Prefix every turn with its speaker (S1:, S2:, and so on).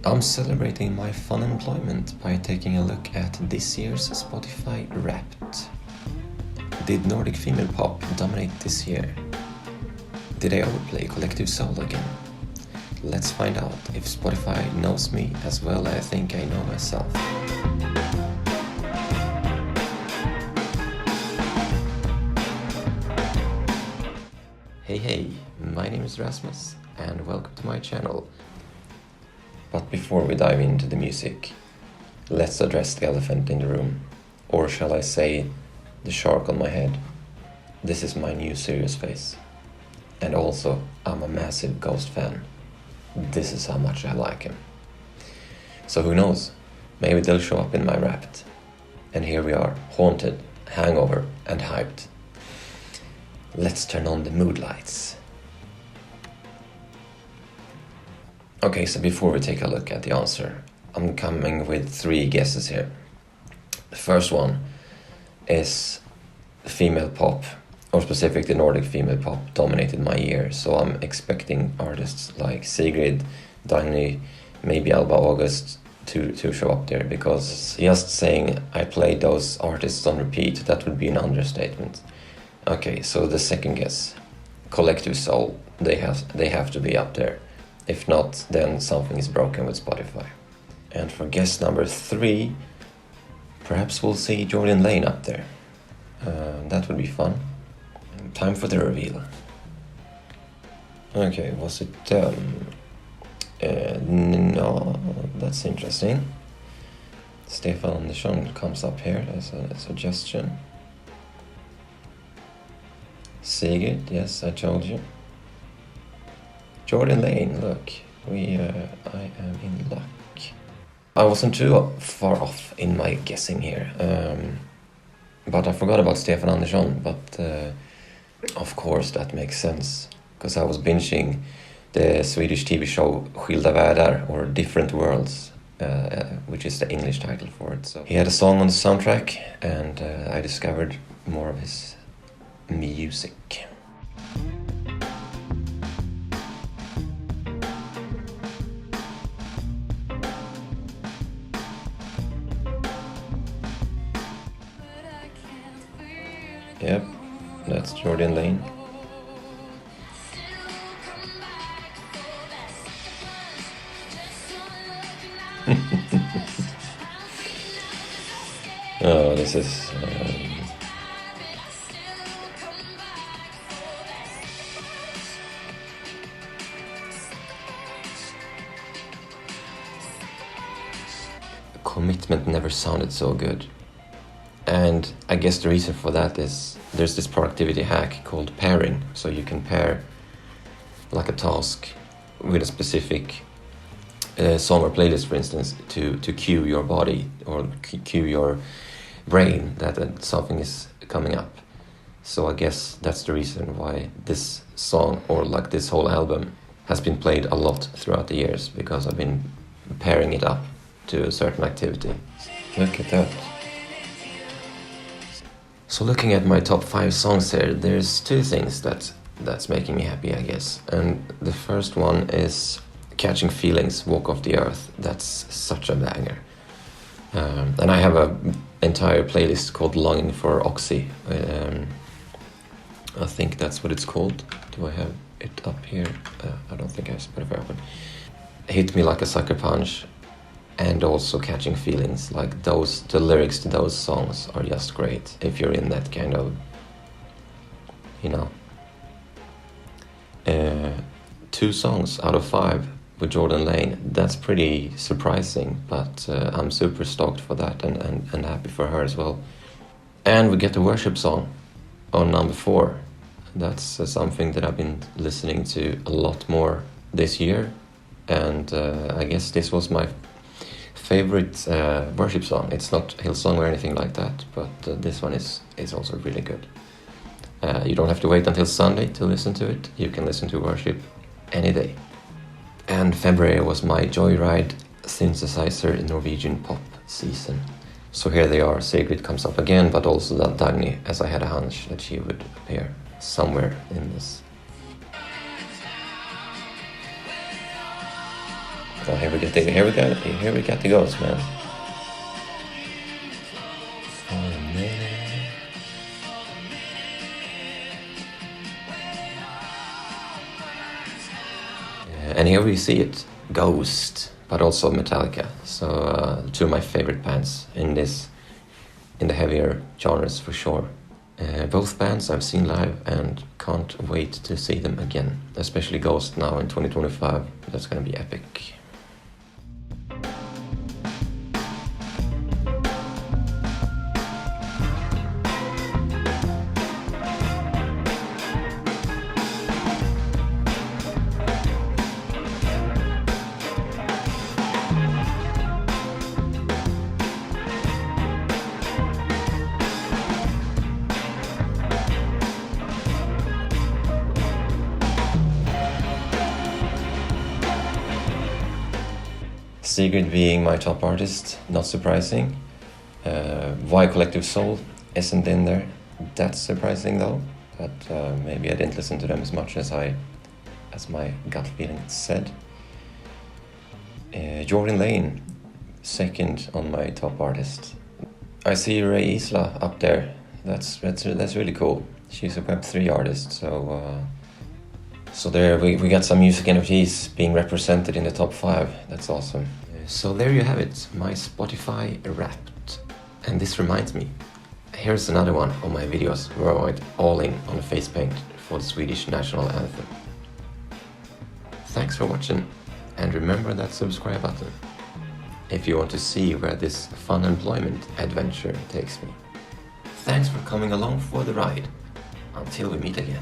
S1: I'm celebrating my fun employment by taking a look at this year's Spotify Wrapped. Did Nordic female pop dominate this year? Did I overplay Collective Soul again? Let's find out if Spotify knows me as well as I think I know myself. Hey, my name is Rasmus and welcome to my channel. But before we dive into the music, let's address the elephant in the room, or shall I say, the shark on my head. This is my new serious face. And also, I'm a massive Ghost fan. This is how much I like him. So who knows, maybe they'll show up in my Wrapped. And here we are, haunted, hangover, and hyped. Let's turn on the mood lights. Okay, so before we take a look at the answer, I'm coming with 3 guesses here. The first one is female pop, or specifically Nordic female pop, dominated my year. So I'm expecting artists like Sigrid, Dagny, maybe Alba August to show up there, because just saying I played those artists on repeat, that would be an understatement. Okay, so the second guess, Collective Soul, they have to be up there. If not, then something is broken with Spotify. And for guess number 3, perhaps we'll see Jordan Lane up there. That would be fun. Time for the reveal. Okay, was it no, that's interesting. Stefan Andersson comes up here as a suggestion. Sigrid, yes, I told you. Jordan Lane, look, I am in luck. I wasn't too far off in my guessing here, but I forgot about Stefan Andersson, but of course that makes sense, because I was binging the Swedish TV show Skilda världar, or Different Worlds, which is the English title for it. So he had a song on the soundtrack, and I discovered more of his music. Yep, that's Jordan Lane. Oh, this is Commitment never sounded so good. And I guess the reason for that is there's this productivity hack called pairing. So you can pair like a task with a specific song or playlist, for instance, to cue your body or cue your brain that something is coming up. So I guess that's the reason why this song, or like this whole album, has been played a lot throughout the years, because I've been pairing it up to a certain activity. Look at that. So looking at my top 5 songs here, there's 2 things that's making me happy, I guess. And the first one is Catching Feelings, Walk Off the Earth. That's such a banger. And I have an entire playlist called Longing for Oxy. I think that's what it's called. Do I have it up here? I don't think I have Spotify open. Hit Me Like a Sucker Punch, and also Catching Feelings. Like the lyrics to those songs are just great if you're in that kind of, 2 songs out of 5 with Jordan Lane. That's pretty surprising, but I'm super stoked for that and happy for her as well. And we get the worship song on number 4. That's something that I've been listening to a lot more this year, and I guess this was my favorite worship song. It's not Hillsong or anything like that, but this one is also really good. You don't have to wait until Sunday to listen to it. You can listen to worship any day. And February was my Joyride synthesizer in Norwegian pop season. So here they are. Sigrid comes up again, but also that Dagny, as I had a hunch that she would appear somewhere in this. Oh, here we got the ghost, man. And here we see it, Ghost, but also Metallica. So two of my favorite bands in the heavier genres for sure. Both bands I've seen live and can't wait to see them again. Especially Ghost now in 2025. That's gonna be epic. Sigrid being my top artist, not surprising. Why Collective Soul isn't in there. That's surprising though. But maybe I didn't listen to them as much as my gut feeling said. Jordan Lane, second on my top artist. I see Ray Isla up there. That's really cool. She's a Web3 artist, so there we got some music NFTs being represented in the top 5. That's awesome. So there you have it, my Spotify Wrapped. And this reminds me, here's another one of my videos where I went all in on the face paint for the Swedish national anthem. Thanks for watching, and remember that subscribe button if you want to see where this fun employment adventure takes me. Thanks for coming along for the ride. Until we meet again.